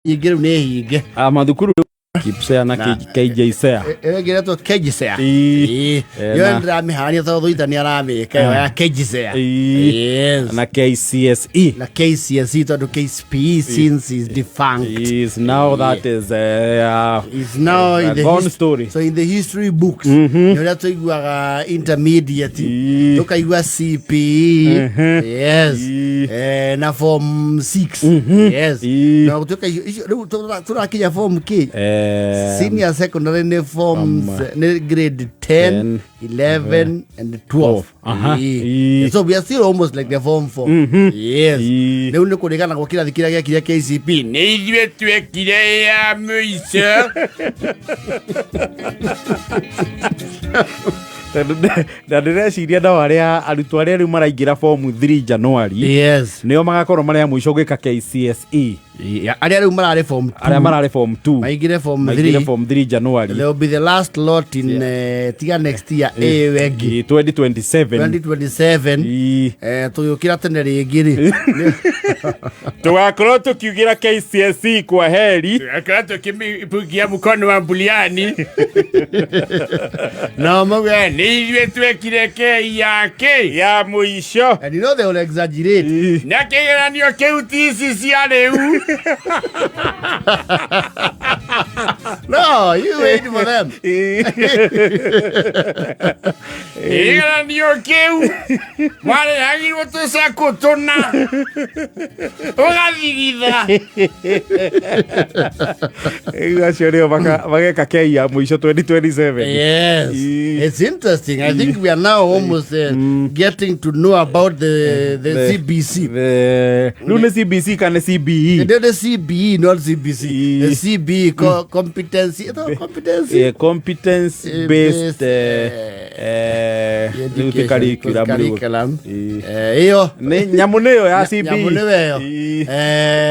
igere nehinge mathukuru kipsea na KJSea geretwo KJSea yo ndamihania to thuita ni aramika ya KJSea yes na KCSE tondu KCPE since is defunct is now that is now in the gone story. So in the history books yo tuigwaga intermediate tukaigwa CPE yes na form 6 yes na tukakinya form K senior secondary ne forms grade 10 11 and 12 so we are still almost like the form 4 yes leo niko ndikana kwa kila thikira kia KCP ni ithuĩ twekire ya mwisho na ndĩreciria na arĩa arutwo arĩa rĩu maraingĩra form 3 January yes nĩo magakorwo marĩa mũico gwĩka KCSE arĩa rĩu mararĩ form 2 arĩa mararĩ form 2 maingĩre form 3 January they will be the last lot in tiga next year wengi 2027 tuyũkĩra tene rĩngĩ tugakorwo tukiugĩra KCSE kwa heri tugakorwo tukĩmĩpungia mkono wa mbuliani no mwe ni ithuĩ twekire kĩyake ya mũico and you know they will exaggerate na kĩgeranio kĩu tisi cia rĩu no you wait for them kĩgeranio kĩu marehagirwo tũcakũ tũna ũgathigitha acio nĩo mageka kei ya mũico 2027 yes it's interesting. I think we are now almost getting to know about the CBC. No, the CBC can the CBE. The CBE, not CBC. The CBE competency. Yeah, competence-based curriculum. Iyo. Nyamuneo ya CBE. Nyamuneo.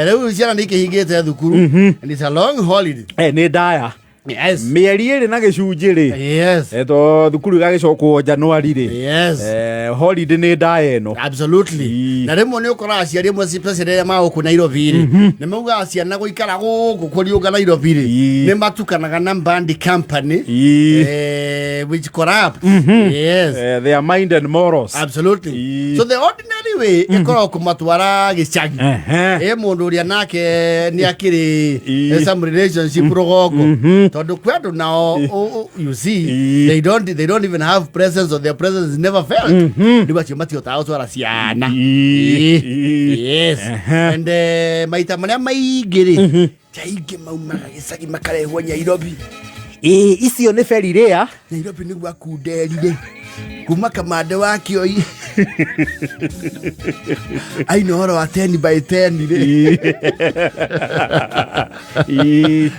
Leo ciana nikihingite thukuru. And it's a long holiday. Ni daya. Yes. Mieri ĩrĩ na gĩcunjĩ rĩ. Yes. To thukuru gagĩcokwo January rĩ. Yes. Holiday nĩ ndaya ĩno. Absolutely. Na rĩmwe nĩ ũkoraga aciari amwe cipreciate magũkũ Nairobi rĩ. Nĩ maugaga ciana gũikara gũkũ kũriũnga Nairobi rĩ. Nĩ matukanaga na band company which corrupt. Yes. Their mind and morals. Absolutely. So the ordinary way ĩkoragwo kũmatwara gĩcagi. Mũndũ ũrĩa nake nĩ akĩrĩ some relationship rũgongo. Tondu kwetu now you see they don't even have presence, or their presence is never felt. Ndiba chimati twara ciana. Yes. And maita maria maigiri chaige mauma gicagi makarehwo Nairobi. Icio nĩ ferry rĩa Nairobi nĩ gwakunderire kuma kamande wa Kioi. I know horo 10 by 10 rĩ.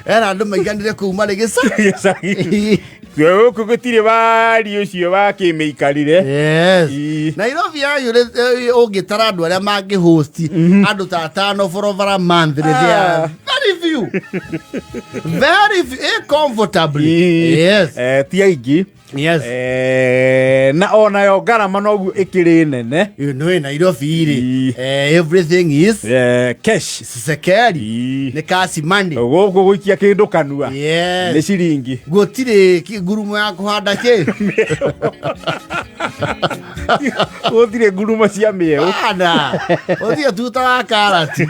Era ndo maiganire kuma gĩcagi. Gũkũ gũtirĩ wari ũcio wa kĩmĩikarire. Yes. Nairobi ũngĩtara andũ arĩa mangĩ-host andũ ta 5 for over a month they are very few. Very few, comfortably. Yes. Ti aingĩ. Yes. Na ona yo garama noguo ikiri nene. You know in Nairobi everything is cash. Sekeri. Ne kasi mandi. Gũkũ gũikia kĩndũ kanua. Yes. Nĩ ciringi. Gũtirĩ ngurumo ya kũhanda kĩ. Gũtirĩ ngurumo cia mĩeũ. Ana. Gũtirĩ tuta wa karati.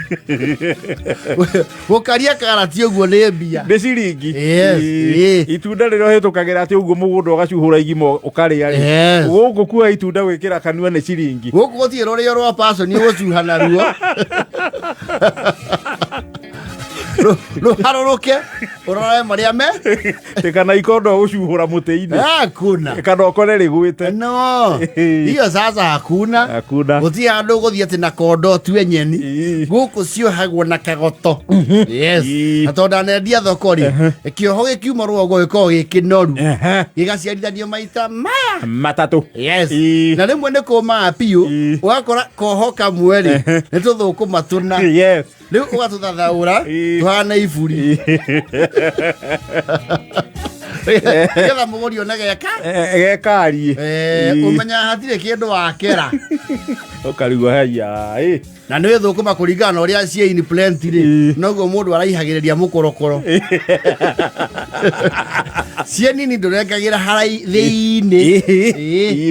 Gũkaria karati ũguo nĩ mbia. Nĩ ciringi. Yes. Itunda rĩrĩa hĩtũkagĩra atĩ ũguo mũgũnda ũgacuhũra igimo ũkarĩa rĩ. Gũkũ kuoya itunda gwĩkĩra kanua nĩ ciringi. Gũkũ gũtirĩ rũrĩo rwa passion ũgũcuha naruo. Harũrũke ũrore marĩa me kana ikondo gũcuhũra mũtĩ-inĩ. Hakuna. Kana ũkore rĩgwĩte. No. Hiyo sasa hakuna. Gũtirĩ handũ ũgũthiĩ atĩ na kondo tue nyeni. Gũkũ ciohagwo na kagoto. Yes. Na tondũ ndanendia thoko rĩ, kĩoho gĩkiuma rũgongo gĩkoragwo gĩkĩnoru. Gĩgaciarithanio maita maya matatũ. Yes. Na rĩmwe nĩ kũũmaga biũ ũgakora koho kamwe rĩ nĩ tũthũkũma tũna. Yes. Rĩu ũgatũthathaũra tuhana iburi. Getha mugori onage gekari umenya hatire kindu wakera ukarigwa haya na nä thå kå ma kå ringana å rä a ciä rä noguo må ndå araihagä rä ria må korokoro ciä nini ndå rengagä ra thä-inä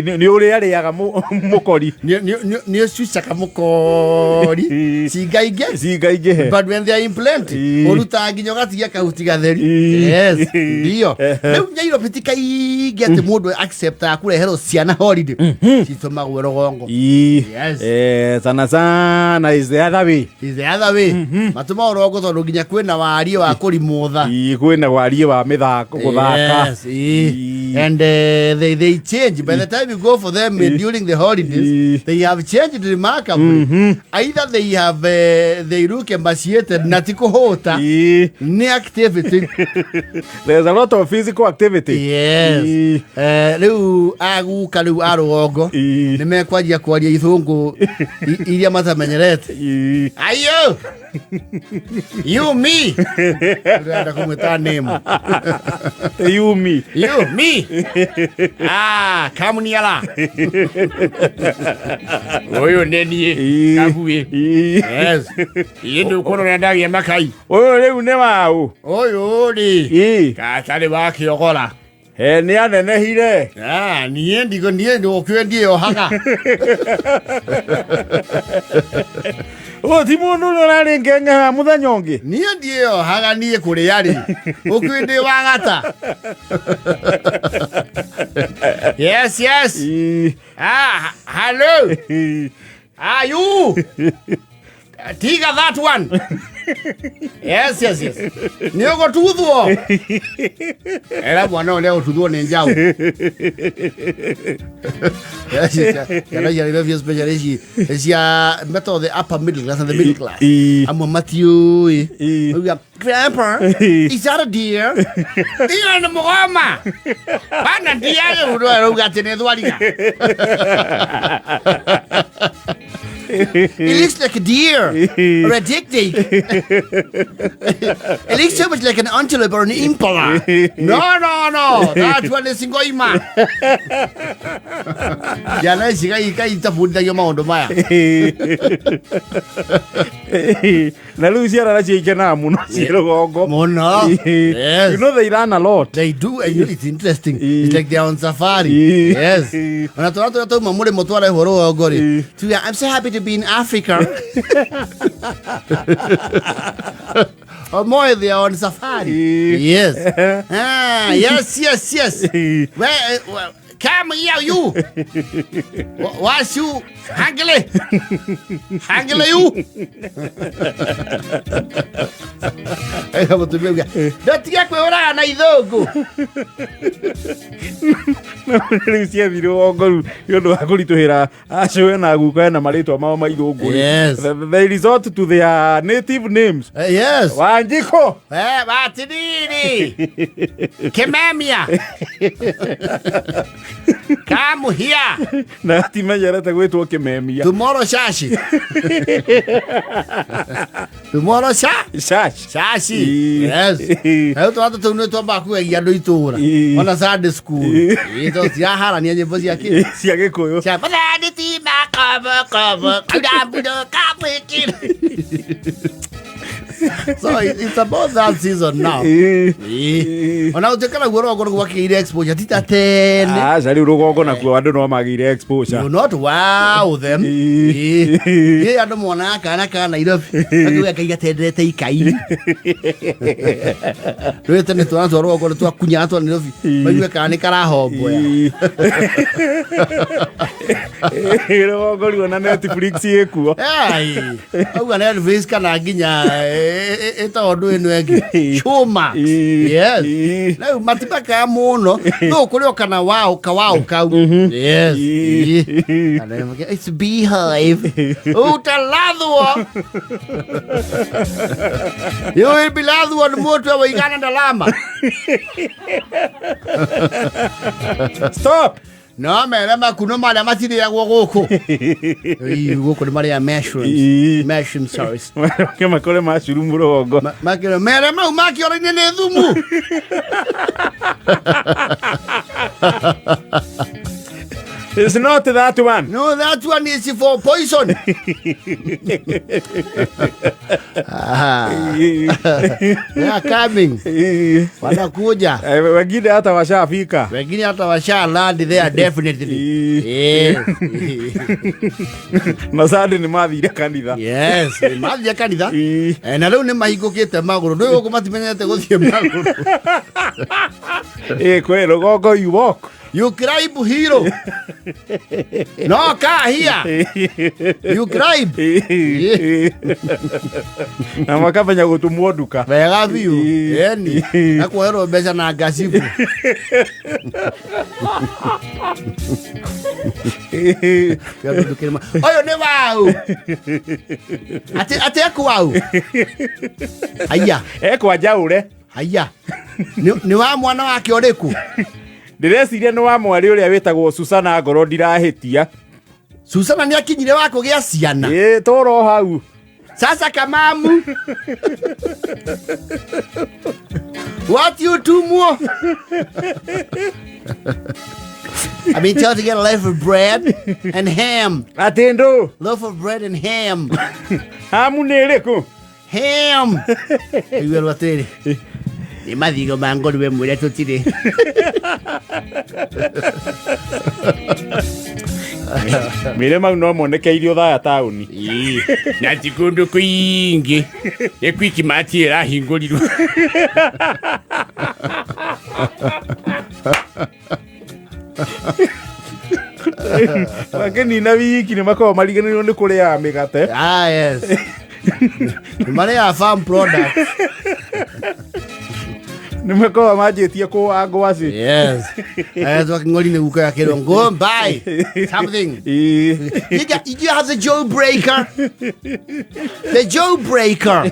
nä å rä arä aga må kori nä å cucaga må kori cingaingä å rutaga nginya å gatigia kahuti gatheri ndio rä u Nairobi ti kaingä atä må ndå acceptaga kå reherwo ciana holiday citå magwe rogongo sana is the other way. Matuma orogo tondu nginya kwina warie wa kurimutha. Kwina warie wa mithako guthaka. And they change by the time you go for them during the holidays. They have changed remarkably. Either they look emaciated na tikuhota ni activity. There's a lot of physical activity. Yes. Riu aguka riu arogo ni mekwaria kwaria ithungu iria matamenyerete. Ayo you me urenda kumwita name you me kamuniala oyo nenie kabuye yes yendo kono rendagia makai oyo riu ne wao oyo ri katari wakiogora ni anenehire nie ndigo kwendie ohaga ti mundu urari ngenga muthenya ungi nie ndie ohaga nie kuri ari ukwende wagata yes hello you tiga that one yes ni ugo tuthwo era bwana ole ututhwo ni njau kana ya ile via special is ya method the upper middle class and the middle class amwa Matthew grandpa is that a deer ina na mugoma bana deer uro gatene thwariga it looks like a deer or a dick. It looks so much like an antelope or an impala. No. That one is Ngoima. Yana siga itafunda yo maondo maya. Na Lucia ra chikena muno siro gongo. Mono. Yes. You know they run a lot. They do, and it's interesting. It's like they're on safari. Yes. When I told mamure motwara horo ogori. I'm so happy to be in Africa. Or more, they are on safari. Yes. Yes. Well, come here, you. What's you? Hangele you. I have to be. Don't get me around, I don't Lucia viro ogolu yondo agoli to hera asho na guka na maritwa mama maithungu. Yes. They resort to their native names. Yes. Wanjiko. Batinini. Kemamia. Come here. Na timanyara tagwetwo kememia. Tomorrow shashi. Tomorrow shashi. Yes. Ayo to ata tuno to baku ya ndo itura. Ona Sunday school. Ito sia hara ni nyimbo cia ki. Cia gikuyu. Cia pathani ti makaba. Adabudo kapiki. So it's about that season now. Ona utekana goro goro gwakire exposure tita tene. Sari rugongo na kwa andu no magire exposure. You not wow them. Ye andu mona kana Nairobi. Akuya kaiga tendete ikai. Rwete ne twana toro goro twa kunya twa Nairobi. Maigwe kana karahombo ya. Rugongo liona Netflix yekuo. Au ana Netflix kana nginya eta ondu eno engi chuma. Yes. Na matipaka muno no kurio kana wow kau. Yes. It's beehive. Utaladhwa. You will be ladhwa moto wa igana ndalama. Stop. No merema kuno mara matire ya goko. Goko ni mara ya mushrooms. Mushrooms sorry. Kema kole mushroom rogo. Makero merema umaki ora ni thumu. It's not that one. No, that one is for poison. They are coming. Wanakuja. Wengine hata washafika. Wengine hata washalandi there definitely. Masadi ni mathire kanitha. Yes, mathire kanitha. Na leo ni mahingukite maguru. Ndio uko matimenyete guthie maguru. Kwelo gogo you walk. You cry hero. No, here. You cry. Na makafanya gutumwo nduka. Wega biu. Eni. Nakuhero mbeca na ngasibu. Oyo ni wau. Ate wau. Aya. Ekwa jaure. Aya. Ni wa mwana wake oriku. Ndireciria ni wa mwari uria witagwo Susana ngoro ndirahitia. Susana ni akinyire wako gia ciana. Toro hau. Sasa kamamu. What you do more? I've been told to get a loaf of bread and ham. Atendo. Loaf of bread and ham. Hamu niriku. Ham. You will tell ni mathigo mango niwe mwire tutire. Mire mau no moneke irio thaya tauni. Na tikundu kuingi. Ekwiki mati era hingorirwo. Lakini na wiki ni makao mariganirwo ni kuria migate. Yes. Mare ya farm product. Nimekuwa majetie kwa ngwaci. Yes. Wakingoli ni guka yakero go buy something. You have the jailbreaker. The jailbreaker.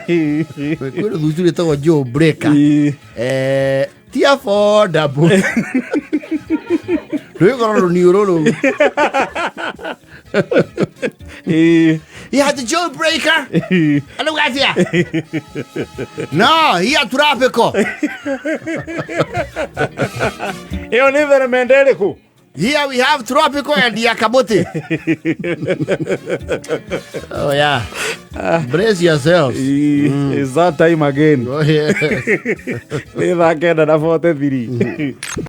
Kwero duzure to jailbreaker. Ti affordable. Luego ni urolo. He had the jailbreaker. Hello, guys here. No, he had tropical. You never mendeleku. Here we have tropical and yakabote. Oh yeah. Brace yourselves. It's that time again. Oh yeah. Leave again and 43.